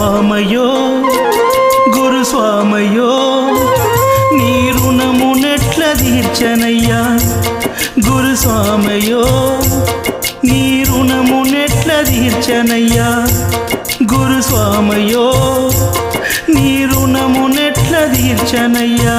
స్వామయో గురుస్వామయో నీ రుణమునెట్ల తీర్చనయ్యా గురుస్వామయో నీ రుణమునెట్ల తీర్చనయ్యా గురుస్వామయో నీ రుణమునెట్ల తీర్చనయ్యా